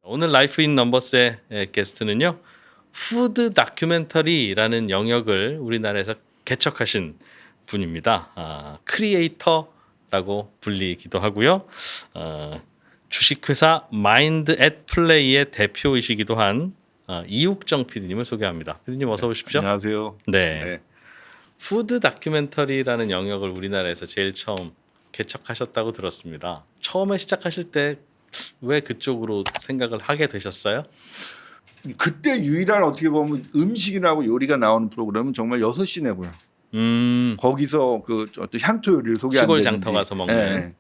오늘 라이프 인 넘버스의 게스트는요. 푸드 다큐멘터리라는 영역을 우리나라에서 개척하신 분입니다. 크리에이터라고 불리기도 하고요. 주식회사 마인드 앳 플레이의 대표이시기도 한 이욱정 PD님을 소개합니다. PD님 어서 오십시오. 안녕하세요. 네. 푸드 다큐멘터리라는 영역을 우리나라에서 제일 처음 개척하셨다고 들었습니다. 처음에 시작하실 때 왜 그쪽으로 생각을 하게 되셨어요? 그때 유일한 어떻게 보면 음식이라고 요리가 나오는 프로그램은 정말 6시 내고요. 거기서 그 어떤 향토 요리를 소개한다든지 시골 장터 가서 먹는.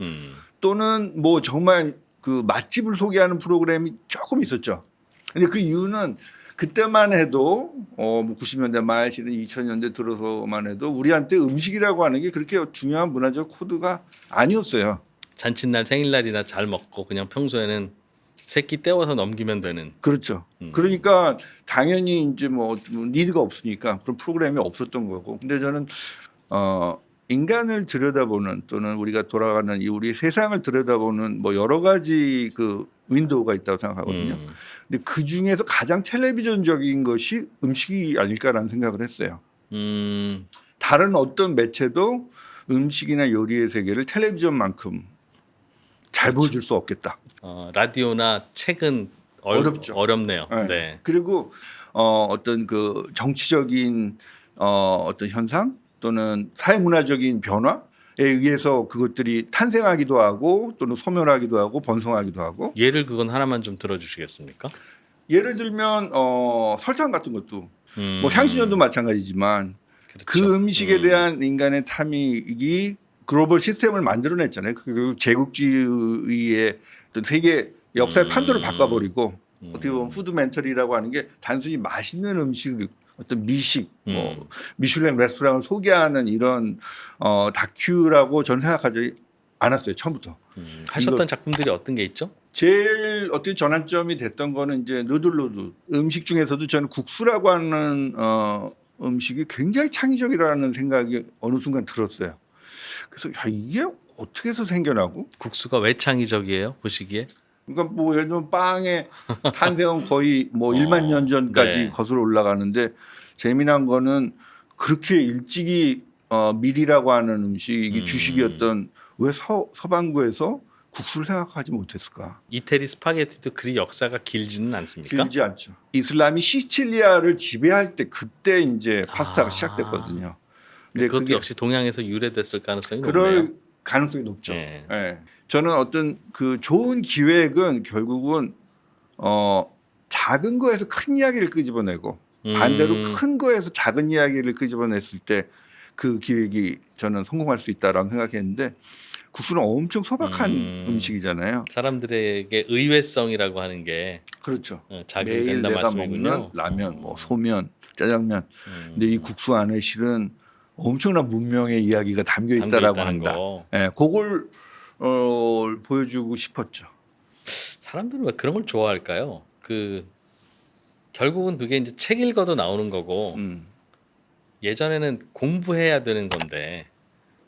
또는 뭐 정말 그 맛집을 소개하는 프로그램이 조금 있었죠. 근데 그 이유는 그때만 해도 뭐 90년대 말 실은 2000년대 들어서만 해도 우리한테 음식이라고 하는 게 그렇게 중요한 문화적 코드가 아니었어요. 잔칫날 생일날이나 잘 먹고 그냥 평소에는 세끼 때워서 넘기면 되는. 그렇죠. 그러니까 당연히 이제 뭐 니드가 없으니까 그런 프로그램이 없었던 거고. 근데 저는 인간을 들여다보는 또는 우리가 돌아가는 이 우리 세상을 들여다보는 뭐 여러 가지 그 윈도우가 있다고 생각하거든요. 근데 그 중에서 가장 텔레비전적인 것이 음식이 아닐까라는 생각을 했어요. 다른 어떤 매체도 음식이나 요리의 세계를 텔레비전만큼 잘 보여줄 수 없겠다. 라디오나 책은 어렵죠. 어렵네요. 네. 네. 그리고 어떤 그 정치적인 어떤 현상 또는 사회문화적인 변화에 의해서 그것들이 탄생하기도 하고 또는 소멸하기도 하고 번성하기도 하고. 예를 그건 하나만 좀 들어주시겠습니까? 예를 들면 설탕 같은 것도 뭐 향신료도 마찬가지지만 그렇죠. 그 음식에 대한 인간의 탐닉이 글로벌 시스템을 만들어냈잖아요. 그 제국주의의 어떤 세계 역사의 판도를 바꿔버리고 어떻게 보면 푸드 멘터리라고 하는 게 단순히 맛있는 음식, 어떤 미식, 뭐 미슐랭 레스토랑을 소개하는 이런 다큐라고 저는 생각하지 않았어요. 처음부터. 하셨던 작품들이 어떤 게 있죠? 제일 어떻게 전환점이 됐던 거는 이제 누들로드 음식 중에서도 저는 국수라고 하는 음식이 굉장히 창의적이라는 생각이 어느 순간 들었어요. 그래서 야, 이게 어떻게 해서 생겨나고? 국수가 왜 창의적이에요? 보시기에? 그러니까 뭐 예를 들면 빵의 탄생은 거의 뭐 1만 년 전까지 네. 거슬러 올라가는데 재미난 거는 그렇게 일찍이 밀이라고 하는 음식이 주식이었던 왜 서방구에서 국수를 생각하지 못했을까? 이태리 스파게티도 그리 역사가 길지는 않습니까? 길지 않죠. 이슬람이 시칠리아를 지배할 때 그때 이제 파스타가 시작됐거든요. 근데 그것도 그게 역시 동양에서 유래됐을 가능성이 그럴 높네요. 가능성이 높죠. 네. 예. 저는 어떤 그 좋은 기획은 결국은 작은 거에서 큰 이야기를 끄집어내고 반대로 큰 거에서 작은 이야기를 끄집어냈을 때 그 기획이 저는 성공할 수 있다라고 생각했는데 국수는 엄청 소박한 음식이잖아요. 사람들에게 의외성이라고 하는 게 그렇죠. 매일 작용된다 내가 말씀이군요. 먹는 라면, 뭐 소면, 짜장면. 근데 이 국수 안에 실은 엄청난 문명의 이야기가 담겨 있다라고 있다는 한다. 거. 예, 그걸 보여주고 싶었죠. 사람들은 왜 그런 걸 좋아할까요? 결국은 그게 이제 책 읽어도 나오는 거고 예전에는 공부해야 되는 건데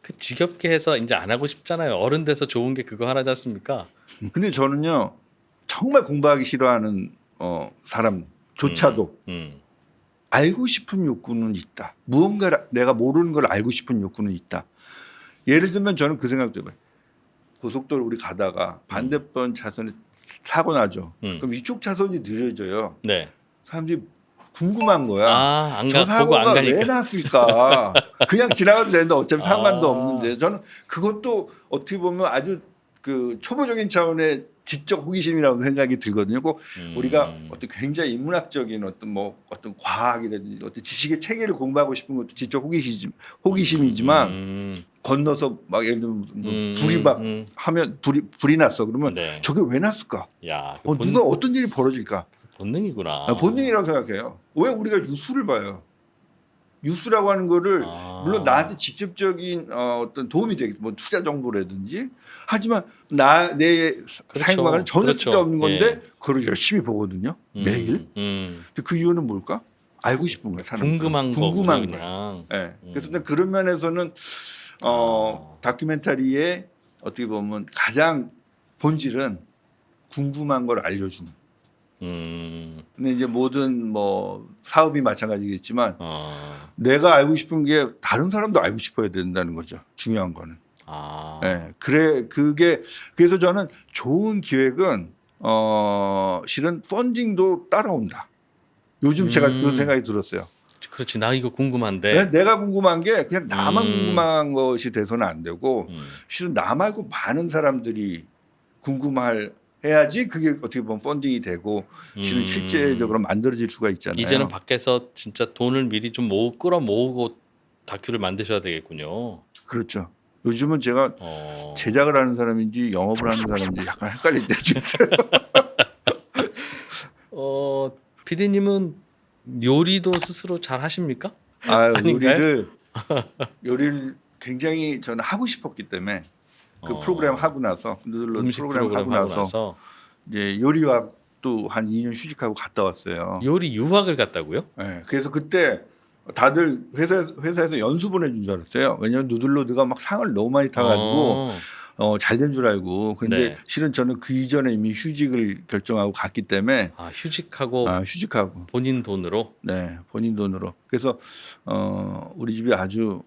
그 지겹게 해서 이제 안 하고 싶잖아요. 어른 돼서 좋은 게 그거 하나지 않습니까? 근데 저는요 정말 공부하기 싫어하는 사람조차도 알고 싶은 욕구는 있다. 무언가 내가 모르는 걸 알고 싶은 욕구는 있다. 예를 들면 저는 그 생각도 해봐요. 고속도로 우리 가다가 반대편 차선에 사고 나죠. 그럼 이쪽 차선이 느려져요. 네. 사람들이 궁금한 거야. 안 저 가, 보고 안 사고가 왜 가니까. 났을까? 그냥 지나가도 되는데 어차피 상관도 없는데 저는 그것도 어떻게 보면 아주 그 초보적인 차원의 지적 호기심이라고 생각이 들거든요. 꼭 우리가 어떤 굉장히 인문학적인 어떤 과학이라든지 어떤 지식의 체계를 공부하고 싶은 것도 지적 호기심이지만 건너서 막 예를 들면 불이 막 하면 불이 났어. 그러면 네. 저게 왜 났을까? 야, 누가 어떤 일이 벌어질까? 본능이구나. 본능이라고 생각해요. 왜 우리가 뉴스를 봐요? 뉴스라고 하는 거를 물론 나한테 직접적인 어떤 도움이 되겠죠. 뭐 투자 정보라든지. 하지만 내 사행방에는 전혀 쓸데없는 건데 그걸 열심히 보거든요. 매일. 근데 그 이유는 뭘까? 알고 싶은 거예요. 궁금한 거예요. 네. 그래서 그런 면에서는 다큐멘터리의 어떻게 보면 가장 본질은 궁금한 걸 알려주는. 근데 이제 모든 뭐 사업이 마찬가지겠지만 어. 내가 알고 싶은 게 다른 사람도 알고 싶어야 된다는 거죠. 중요한 거는. 아. 예. 그래서 저는 좋은 기획은 실은 펀딩도 따라온다. 요즘 제가 그런 생각이 들었어요. 그렇지. 나 이거 궁금한데. 네, 내가 궁금한 게 그냥 나만 음. 궁금한 것이 돼서는 안 되고 실은 나 말고 많은 사람들이 해야지 그게 어떻게 보면 펀딩이 되고 실은 실제적으로 만들어질 수가 있잖아요. 이제는 밖에서 진짜 돈을 미리 좀 끌어모으고 다큐를 만드셔야 되겠군요. 그렇죠. 요즘은 제가 어. 제작을 하는 사람인지 영업을 하는 사람인지 약간 헷갈릴 때도 있어요. PD님은 요리도 스스로 잘 하십니까? 아, 아닌가요? 요리를 굉장히 저는 하고 싶었기 때문에 그 어. 프로그램 하고 나서 누들로 음식 프로그램 하고 나서 이제 요리학도 한 2년 휴직하고 갔다 왔어요. 요리 유학을 갔다고요? 네, 그래서 그때 다들 회사에서 연수 보내준 줄 알았어요. 왜냐하면 누들로드가 막 상을 너무 많이 타가지고 잘 된 줄 알고. 근데 네. 실은 저는 그 이전에 이미 휴직을 결정하고 갔기 때문에 휴직하고 휴직하고 본인 돈으로. 네, 본인 돈으로. 그래서 우리 집이 아주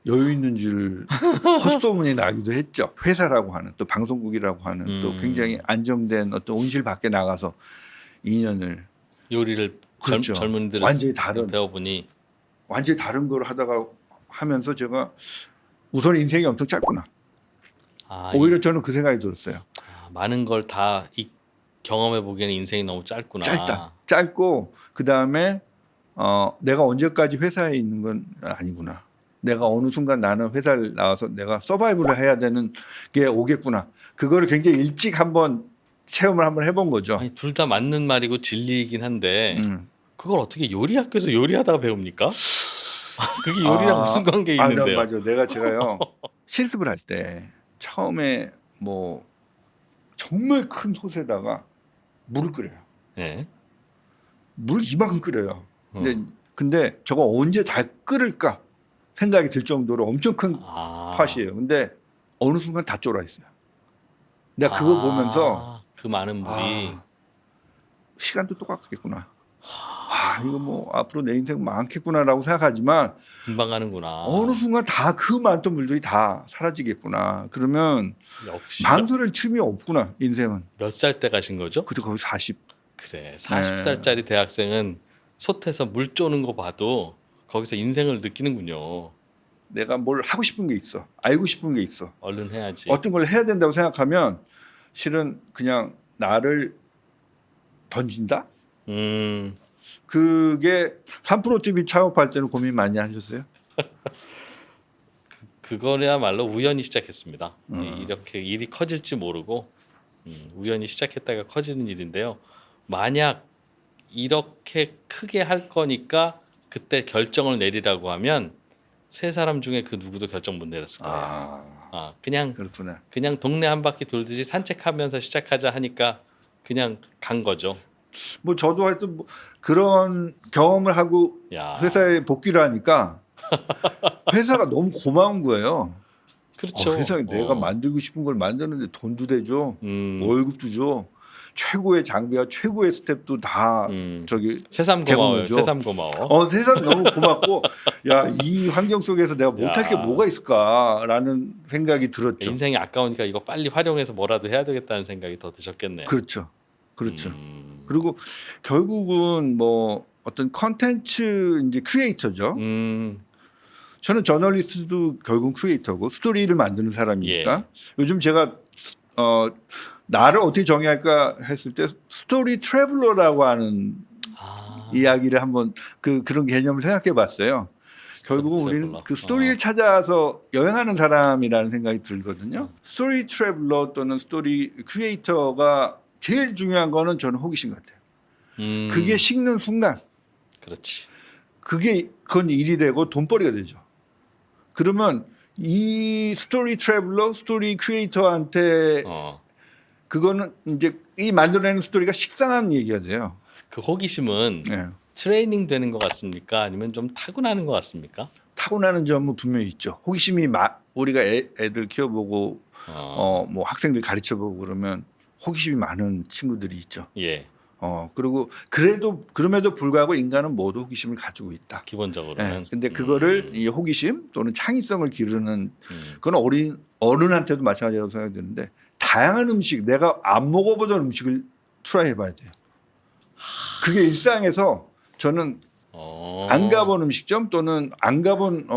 여유 있는 줄 헛소문이 나기도 했죠. 회사라고 하는 또 방송국이라고 하는 또 굉장히 안정된 어떤 온실 밖에 나가서 2년을 요리를 그렇죠. 젊은이들 완전히 다른 배워보니 걸 하면서 제가 우선 인생이 엄청 짧구나. 오히려 저는 그 생각이 들었어요. 많은 걸 다 경험해 보기에는 인생이 너무 짧구나. 짧고 그 다음에 내가 언제까지 회사에 있는 건 아니구나. 내가 어느 순간 나는 회사를 나와서 내가 서바이브를 해야 되는 게 오겠구나. 그거를 굉장히 일찍 한번 체험을 한번 해본 거죠. 둘 다 맞는 말이고 진리이긴 한데 그걸 어떻게 요리 학교에서 요리하다가 배웁니까? 그게 요리랑 무슨 관계 있는데요? 맞아. 제가요 실습을 할 때 처음에 뭐 정말 큰 솥에다가 물을 끓여요. 네. 물 이만큼 끓여요. 근데 저거 언제 잘 끓을까 생각이 들 정도로 엄청 큰 팟이에요. 근데 어느 순간 다 쫄아 있어요. 내가 그거 보면서 그 많은 물이 시간도 똑같겠구나. 이거 뭐 앞으로 내 인생 많겠구나라고 생각하지만 금방 가는구나. 어느 순간 다 그 많던 물들이 다 사라지겠구나. 그러면 역시 망설일 틈이 없구나 인생은. 몇 살 때 가신 거죠? 그때 거의 40. 그래 40살짜리 대학생은 솥에서 물 쪼는 거 봐도 거기서 인생을 느끼는군요. 내가 뭘 하고 싶은 게 있어. 알고 싶은 게 있어. 얼른 해야지. 어떤 걸 해야 된다고 생각하면 실은 그냥 나를 던진다? 그게 3프로TV 창업할 때는 고민 많이 하셨어요? 그거야말로 우연히 시작했습니다. 이렇게 일이 커질지 모르고 우연히 시작했다가 커지는 일인데요. 만약 이렇게 크게 할 거니까 그때 결정을 내리라고 하면 세 사람 중에 그 누구도 결정 못 내렸을 거예요. 그렇구나. 그냥 동네 한 바퀴 돌듯이 산책하면서 시작하자 하니까 그냥 간 거죠. 뭐 저도 하여튼 뭐 그런 경험을 하고 회사에 복귀를 하니까 회사가 너무 고마운 거예요. 그렇죠. 회사에 내가 만들고 싶은 걸 만드는데 돈도 대줘, 월급도 줘, 최고의 장비와 최고의 스텝도 다 저기 새삼 고마워요. 새삼 고마워. 세상 너무 고맙고 이 환경 속에서 내가 못할 게 뭐가 있을까라는 생각이 들었죠. 인생이 아까우니까 이거 빨리 활용해서 뭐라도 해야 되겠다는 생각이 더 드셨겠네요. 그렇죠. 그리고 결국은 뭐 어떤 컨텐츠 이제 크리에이터죠. 저는 저널리스트도 결국 크리에이터고 스토리를 만드는 사람이니까 요즘 제가 나를 어떻게 정의할까 했을 때 스토리 트래블러라고 하는 이야기를 한번 그런 개념을 생각해 봤어요. 결국은 우리는 그 스토리를 찾아서 여행하는 사람이라는 생각이 들거든요. 스토리 트래블러 또는 스토리 크리에이터가 제일 중요한 거는 저는 호기심 같아요. 그게 식는 순간 그렇지. 그건 일이 되고 돈벌이가 되죠. 그러면 이 스토리 트래블러, 스토리 크리에이터한테 그거는 이제 이 만들어내는 스토리가 식상한 얘기가 돼요. 그 호기심은 트레이닝 되는 것 같습니까? 아니면 좀 타고나는 것 같습니까? 타고나는 점은 분명히 있죠. 호기심이 우리가 애들 키워보고 뭐 학생들 가르쳐보고 그러면 호기심이 많은 친구들이 있죠. 그리고 그럼에도 불구하고 인간은 모두 호기심을 가지고 있다. 기본적으로는. 예, 근데 그거를 이 호기심 또는 창의성을 기르는 음. 그건 어른한테도 마찬가지라고 생각이 드는데 다양한 음식 내가 안 먹어보던 음식을 트라이 해봐야 돼요. 그게 일상에서 저는 안 가본 음식점 또는 안 가본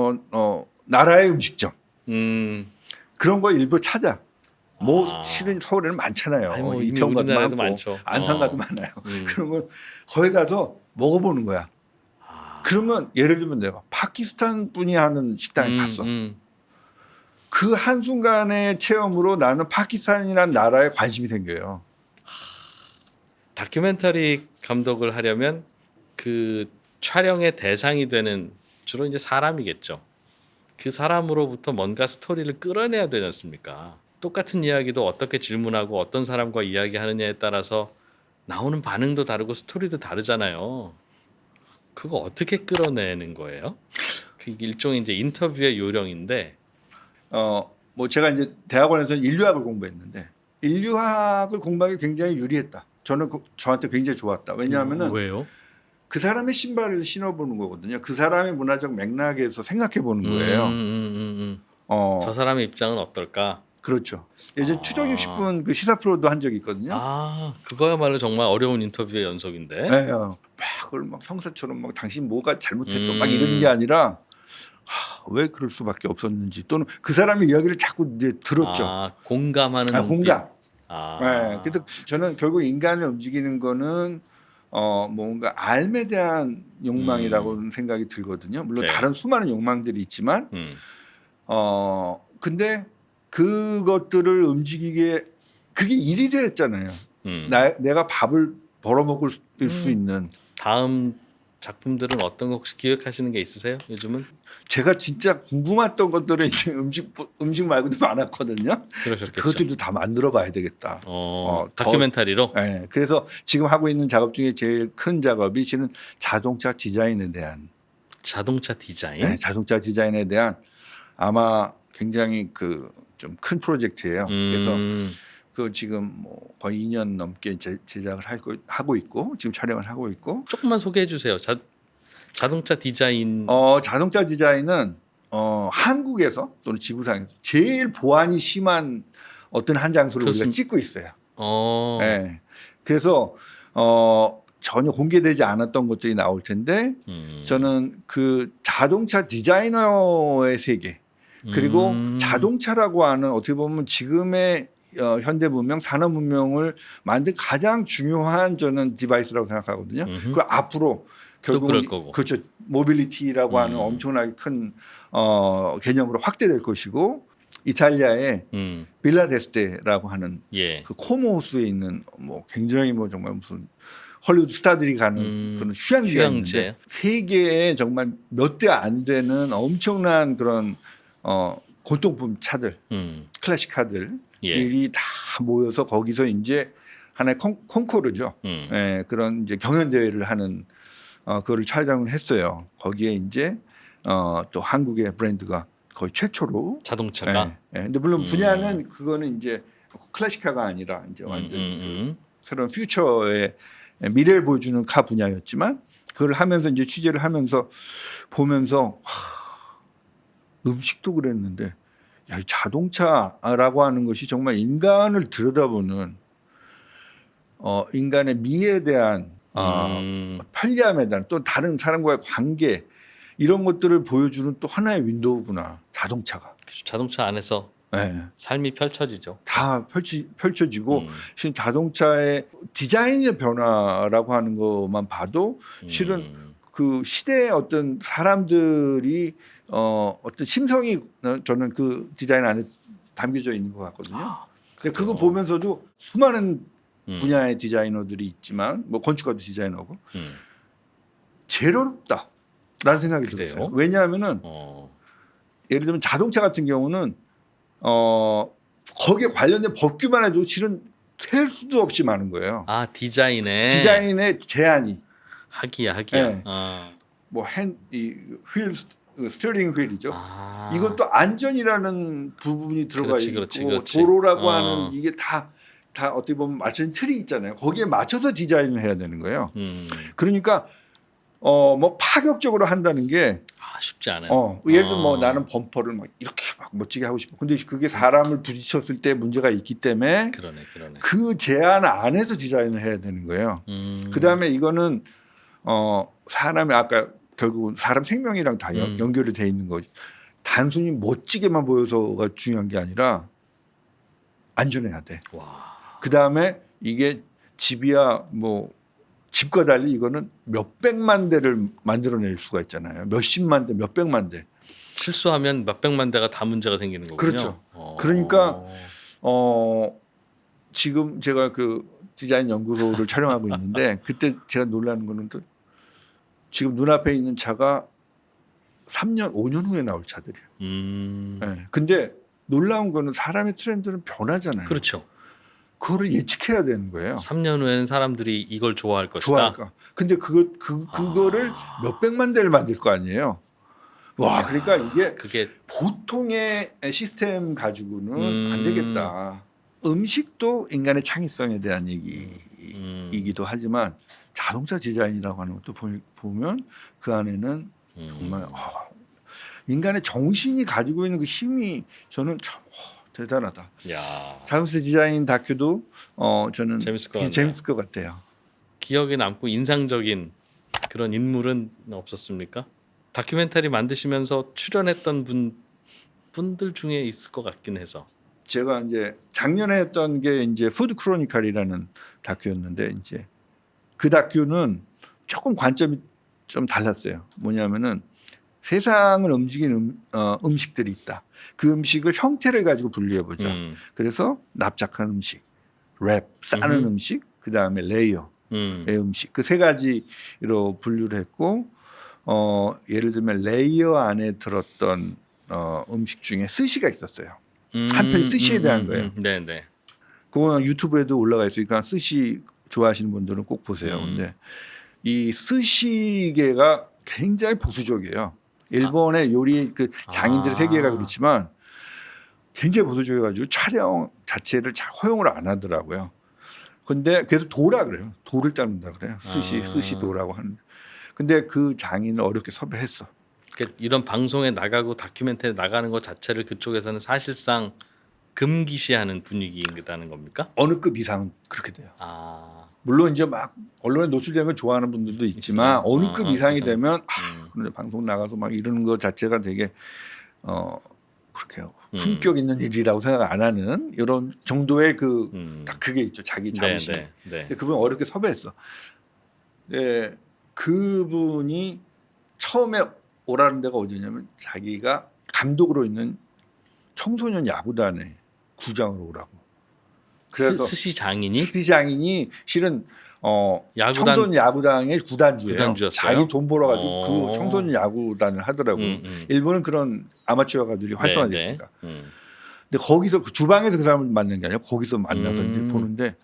나라의 음식점 그런 거 일부 찾아. 뭐 실은 서울에는 많잖아요. 아니, 뭐 이미 이태원 가도 우리나라에도 많고 많죠. 안산 가도 많아요. 음. 그러면 거기 가서 먹어보는 거야. 그러면 예를 들면 내가 파키스탄 분이 하는 식당에 갔어. 그 한순간의 체험으로 나는 파키스탄이라는 나라에 관심이 생겨요. 다큐멘터리 감독을 하려면 그 촬영의 대상이 되는 주로 이제 사람이겠죠. 그 사람으로부터 뭔가 스토리를 끌어내야 되지 않습니까? 똑같은 이야기도 어떻게 질문하고 어떤 사람과 이야기하느냐에 따라서 나오는 반응도 다르고 스토리도 다르잖아요. 그거 어떻게 끌어내는 거예요? 그 일종의 이제 인터뷰의 요령인데. 뭐 제가 이제 대학원에서 인류학을 공부했는데 인류학을 공부하기 굉장히 유리했다. 저는 저한테 굉장히 좋았다. 왜냐하면은 왜요? 그 사람의 신발을 신어보는 거거든요. 그 사람의 문화적 맥락에서 생각해 보는 거예요. 저 사람의 입장은 어떨까? 그렇죠. 예전 추정 60분 그 시사 프로도 한 적이 있거든요. 그거야말로 정말 어려운 인터뷰의 연속인데. 네, 막 그걸 막 형사처럼 막 당신 뭐가 잘못했어 막 이러는 게 아니라 왜 그럴 수밖에 없었는지 또는 그 사람의 이야기를 자꾸 이제 들었죠. 공감하는 공감. 눈빛. 네, 그래서 저는 결국 인간을 움직이는 거는 뭔가 삶에 대한 욕망이라고 생각이 들거든요. 물론 네. 다른 수많은 욕망들이 있지만, 근데 그것들을 움직이게 그게 일이 됐잖아요. 내가 밥을 벌어먹을 수 있는. 다음 작품들은 어떤 거 혹시 기획하시는 게 있으세요? 요즘은? 제가 진짜 궁금했던 것들은 이제 음식 말고도 많았거든요. 그러셨겠죠. 그것들도 다 만들어 봐야 되겠다. 다큐멘터리로? 네, 그래서 지금 하고 있는 작업 중에 제일 큰 작업이 실은 자동차 디자인에 대한. 자동차 디자인? 네, 자동차 디자인에 대한 아마 굉장히 그 좀 큰 프로젝트예요. 그래서 그 지금 뭐 거의 2년 넘게 제작을 하고 있고 지금 촬영을 하고 있고. 조금만 소개해 주세요. 자동차 디자인. 자동차 디자인은 한국에서 또는 지구상에서 제일 보안이 심한 어떤 한 장소를 우리가 찍고 있어요. 네. 그래서 전혀 공개되지 않았던 것들이 나올 텐데 저는 그 자동차 디자이너의 세계 그리고 자동차라고 하는 어떻게 보면 지금의 현대 문명, 산업 문명을 만든 가장 중요한 저는 디바이스라고 생각하거든요. 그 앞으로 결국은 그렇죠. 모빌리티라고 하는 엄청나게 큰 개념으로 확대될 것이고 이탈리아의 빌라데스테라고 하는 그 코모호수에 있는 뭐 굉장히 뭐 정말 무슨 홀리우드 스타들이 가는 그런 휴양지가 있는데 세계에 정말 몇 대 안 되는 엄청난 그런 골동품 차들, 클래식카들이 다 모여서 거기서 이제 하나의 콩쿠르죠. 그런 이제 경연 대회를 하는 그거를 촬영을 했어요. 거기에 이제 또 한국의 브랜드가 거의 최초로 자동차가. 근데 물론 분야는 그거는 이제 클래식카가 아니라 이제 완전 그 새로운 퓨처의 미래를 보여주는 카 분야였지만 그걸 하면서 이제 취재를 하면서 보면서 음식도 그랬는데 야, 이 자동차라고 하는 것이 정말 인간을 들여다보는 인간의 미에 대한 편리함에 대한 또 다른 사람과의 관계 이런 것들을 보여주는 또 하나의 윈도우구나 자동차가. 자동차 안에서 삶이 펼쳐지죠. 다 펼쳐지고 실은 자동차의 디자인의 변화라고 하는 것만 봐도 실은 그 시대의 어떤 사람들이 어떤 심성이 저는 그 디자인 안에 담겨져 있는 것 같거든요. 근데 그거 보면서도 수많은 분야의 디자이너들이 있지만 뭐 건축가도 디자이너고 제일 어렵다라는 생각이 들었어요. 왜냐하면은 예를 들면 자동차 같은 경우는 거기에 관련된 법규만 해도 실은 셀 수도 없이 많은 거예요. 디자인의 제한이 하기야. 네. 뭐 휠 스티어링 휠이죠. 이것도 안전이라는 부분이 들어가 있고 도로라고 하는 이게 다 다 어떻게 보면 맞춘 틀이 있잖아요. 거기에 맞춰서 디자인을 해야 되는 거예요. 음. 그러니까 뭐 파격적으로 한다는 게 쉽지 않아요. 예를 들면 뭐 나는 범퍼를 막 이렇게 막 멋지게 하고 싶어. 근데 그게 사람을 부딪혔을 때 문제가 있기 때문에 그러네. 그 제한 안에서 디자인을 해야 되는 거예요. 그다음에 이거는 사람이 아까 결국은 사람 생명이랑 다 연결이 돼 있는 거지. 단순히 멋지게만 보여서가 중요한 게 아니라 안전해야 돼. 와. 그다음에 이게 집이야 뭐 집과 달리 이거는 몇백만 대를 만들어낼 수가 있잖아요. 몇십만 대, 몇백만 대. 실수하면 몇백만 대가 다 문제가 생기는 거군요. 그렇죠. 그러니까 지금 제가 그 디자인 연구소를 촬영하고 있는데 그때 제가 놀라는 거는 또 지금 눈앞에 있는 차가 3년, 5년 후에 나올 차들이에요. 네. 근데 놀라운 거는 사람의 트렌드는 변하잖아요. 그렇죠. 그거를 예측해야 되는 거예요. 3년 후에는 사람들이 이걸 좋아할 것이다. 좋아할까? 근데 그거를 몇백만 대를 만들 거 아니에요. 와, 그러니까 이게 그게 보통의 시스템 가지고는 안 되겠다. 음식도 인간의 창의성에 대한 얘기이기도 하지만 자동차 디자인이라고 하는 것도 보면 그 안에는 정말 인간의 정신이 가지고 있는 그 힘이 저는 참 대단하다. 야. 자동차 디자인 다큐도 저는 재밌을 것 같네요. 재밌을 것 같아요. 기억에 남고 인상적인 그런 인물은 없었습니까? 다큐멘터리 만드시면서 출연했던 분들 중에 있을 것 같긴 해서. 제가 이제 작년에 했던 게 이제 푸드 크로니컬이라는 다큐였는데 이제 그 다큐는 조금 관점이 좀 달랐어요. 뭐냐면은 세상을 움직이는 음식들이 있다. 그 음식을 형태를 가지고 분류해 보자. 그래서 납작한 음식, 랩, 싸는 음식, 그 다음에 레이어의 음식. 그 세 가지로 분류를 했고, 예를 들면 레이어 안에 들었던 음식 중에 스시가 있었어요. 한편 스시에 대한 거예요. 네네. 그거는 유튜브에도 올라가 있으니까 스시 좋아하시는 분들은 꼭 보세요. 근데 이 스시계가 굉장히 보수적이에요. 일본의 요리 그 장인들의 세계가 그렇지만 굉장히 보수적이어가지고 촬영 자체를 잘 허용을 안 하더라고요. 근데 그래서 도라 그래요. 도를 자른다 그래요. 스시 도라고 하는. 근데 그 장인을 어렵게 섭외했어. 그러니까 이런 방송에 나가고 다큐멘터리 나가는 것 자체를 그쪽에서는 사실상 금기시하는 분위기인다는 겁니까? 어느 급 이상은 그렇게 돼요. 물론 이제 막 언론에 노출되는 걸 좋아하는 분들도 있지만 어느 급 이상이 되면 그런데 방송 나가서 막 이러는 것 자체가 되게 그렇게 품격 있는 일이라고 생각 안 하는 이런 정도의 딱 그게 있죠. 자기 자부심. 근데 그분 어렵게 섭외했어. 네, 그분이 처음에 오라는 데가 어디냐면 자기가 감독으로 있는 청소년 야구단의 구장으로 오라고. 그래서 스시 장인이 실은 야구단, 청소년 야구단의 구단주예요. 구단주였어요? 자기 돈 벌어가지고 그 청소년 야구단을 하더라고. 일본은 그런 아마추어가들이 활성화됐으니까. 근데 거기서 그 주방에서 그 사람을 만난 게 아니라 거기서 만나서 이제 보는데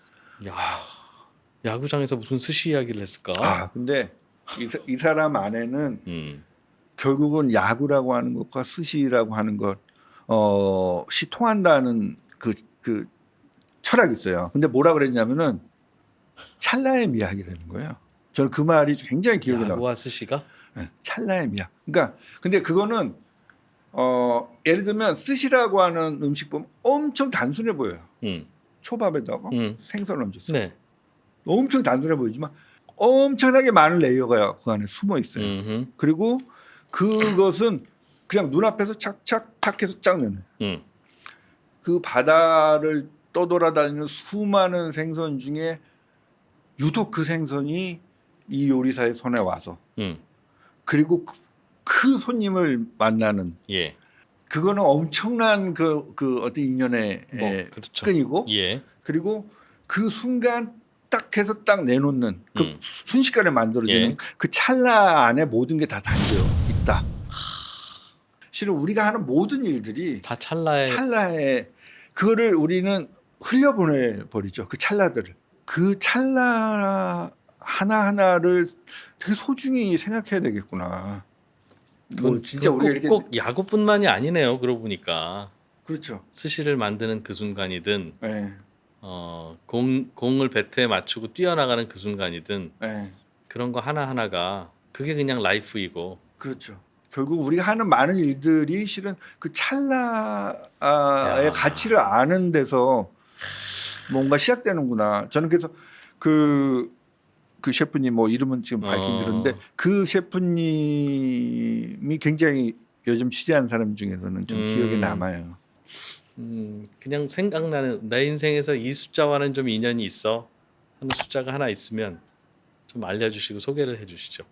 야구장에서 무슨 스시 이야기를 했을까? 근데 이 사람 안에는 결국은 야구라고 하는 것과 스시라고 하는 것이 통한다는 그 철학이 있어요. 근데 뭐라 그랬냐면은 찰나의 미학이라는 거예요. 저는 그 말이 굉장히 기억에 나요. 야구와 스시가? 네, 찰나의 미학. 그러니까 근데 그거는 예를 들면 스시라고 하는 음식 보면 엄청 단순해 보여요. 초밥에다가 생선을 얹었어요. 네. 엄청 단순해 보이지만 엄청나게 많은 레이어가 그 안에 숨어 있어요. 그리고 그것은 그냥 눈앞에서 착착착 해서 쫙 내는. 그 바다를 떠돌아다니는 수많은 생선 중에 유독 그 생선이 이 요리사의 손에 와서 그리고 그 손님을 만나는 그거는 엄청난 그 어떤 인연의 그렇죠. 끈이고 그리고 그 순간 딱 해서 딱 내놓는 그 순식간에 만들어지는 그 찰나 안에 모든 게 다 담겨 있다. 실은 우리가 하는 모든 일들이 다 찰나에 그거를 우리는 흘려보내 버리죠. 그 찰나들을. 그 찰나 하나하나를 되게 소중히 생각해야 되겠구나. 뭐 진짜 우리가 이렇게 꼭 야구뿐만이 아니네요. 그러고 보니까 그렇죠. 스시를 만드는 그 순간이든 네. 공을 배트에 맞추고 뛰어나가는 그 순간이든 네. 그런 거 하나 하나가 그게 그냥 라이프이고. 그렇죠. 결국 우리가 하는 많은 일들이 실은 그 찰나의 야. 가치를 아는 데서 뭔가 시작되는구나. 저는 그래서 그 셰프님 뭐 이름은 지금 밝히기 그런데 그 셰프님이 굉장히 요즘 취재하는 사람 중에서는 좀 기억에 남아요. 그냥 생각나는 내 인생에서 이 숫자와는 좀 인연이 있어 하는 숫자가 하나 있으면 좀 알려주시고 소개를 해주시죠.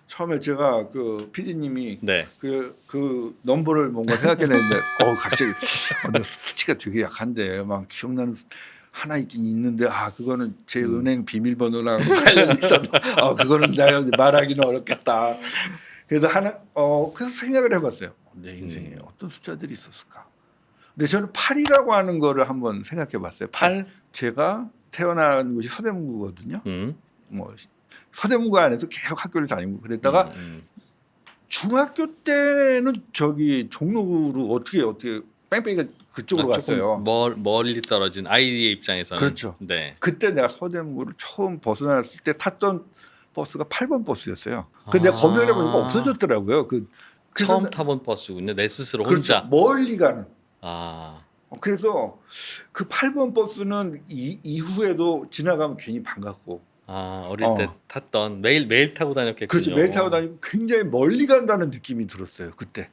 처음에 제가 그 PD님이 네. 그 넘버를 뭔가 생각해냈는데 갑자기 내 수치가 되게 약한데 막 기억나는 하나 있긴 있는데 그거는 제 은행 비밀번호랑 관련이 있어도 그거는 내가 말하기는 어렵겠다. 그래서 그래서 생각을 해봤어요. 내 인생에 어떤 숫자들이 있었을까? 근데 저는 8이라고 하는 거를 한번 생각해봤어요. 8. 제가 태어난 곳이 서대문구거든요. 뭐 서대문구 안에서 계속 학교를 다니고 그랬다가 중학교 때는 저기 종로구로 어떻게 뺑뺑이가 그쪽으로 갔어요. 조금 멀리 떨어진 아이의 입장에서는. 그렇죠. 네. 그때 내가 서대문구를 처음 벗어났을 때 탔던 버스가 8번 버스였어요. 근데 내가 검색해 보니까 없어졌더라고요. 처음 타본 버스군요. 내 스스로 그렇죠. 혼자. 멀리 가는. 그래서 그 8번 버스는 이후에도 지나가면 괜히 반갑고. 어릴 때 탔던 매일 타고 다녔겠군요. 그렇죠. 매일 타고 다니고 굉장히 멀리 간다는 느낌이 들었어요. 그때.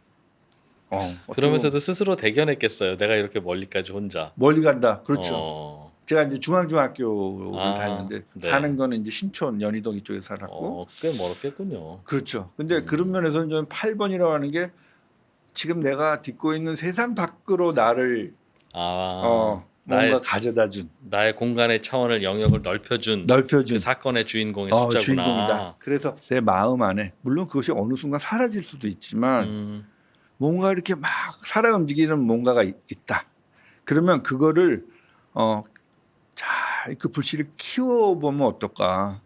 그러면서도 스스로 대견했겠어요. 내가 이렇게 멀리까지 혼자. 멀리 간다. 그렇죠. 제가 이제 중앙중학교를 다녔는데 네. 사는 거는 이제 신촌 연희동 이쪽에 살았고. 꽤 멀었겠군요. 그렇죠. 근데 그런 면에서는 저는 8번이라고 하는 게 지금 내가 딛고 있는 세상 밖으로 나를 뭔가 가져다 준 나의 공간의 차원을 영역을 넓혀준 그 사건의 주인공의 숫자구나. 주인공이다. 그래서 내 마음 안에 물론 그것이 어느 순간 사라질 수도 있지만 뭔가 이렇게 막 살아 움직이는 뭔가가 있다. 그러면 그거를 잘 그 불씨를 키워보면 어떨까.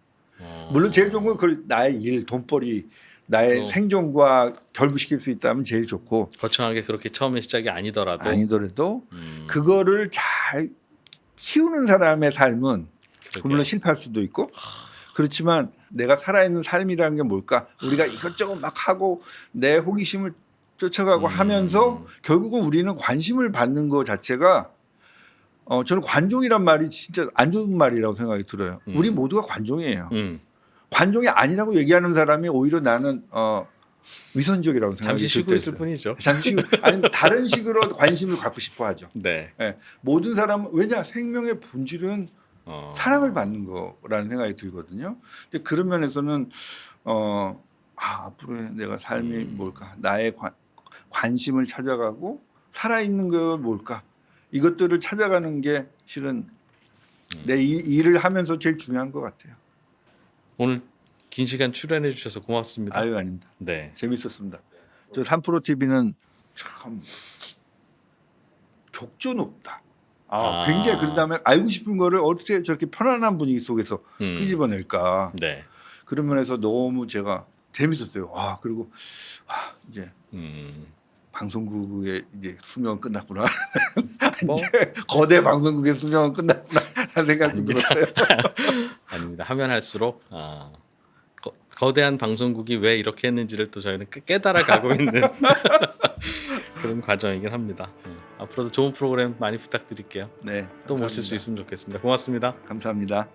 물론 제일 좋은 건 그걸 나의 일, 돈벌이, 나의 생존과 결부시킬 수 있다면 제일 좋고. 거창하게 그렇게 처음에 시작이 아니더라도 그거를 잘 키우는 사람의 삶은 물론 실패할 수도 있고 그렇지만 내가 살아있는 삶이라는 게 뭘까? 우리가 이것저것 막 하고 내 호기심을 쫓아가고 하면서 결국은 우리는 관심을 받는 것 자체가 저는 관종이란 말이 진짜 안 좋은 말이라고 생각이 들어요. 우리 모두가 관종이에요. 관종이 아니라고 얘기하는 사람이 오히려 나는 위선적이라고 생각이 잠시 쉬고 있을 뿐이죠. 잠시 쉬고 아니면 다른 식으로 관심을 갖고 싶어 하죠. 네. 모든 사람은 왜냐 생명의 본질은 사랑을 받는 거라는 생각이 들거든요. 근데 그런 면에서는 앞으로의 내가 삶이 뭘까? 나의 관심을 찾아가고 살아있는 거 뭘까? 이것들을 찾아가는 게 실은 내 일을 하면서 제일 중요한 것 같아요. 오늘 긴 시간 출연해 주셔서 고맙습니다. 아닙니다. 네. 재밌었습니다. 저 3프로 TV는 참 격조 높다. 굉장히 그런 다음에 알고 싶은 거를 어떻게 저렇게 편안한 분위기 속에서 끄집어낼까. 네. 그런 면에서 너무 제가 재밌었어요. 그리고 이제 방송국의 이제 수명은 끝났구나. 이제 거대 방송국의 수명은 끝났구나 하는 생각도 들었어요. 아닙니다. 하면 할수록 거대한 방송국이 왜 이렇게 했는지를 또 저희는 깨달아가고 있는 그런 과정이긴 합니다. 앞으로도 좋은 프로그램 많이 부탁드릴게요. 네, 또 모실 수 있으면 좋겠습니다. 고맙습니다. 감사합니다.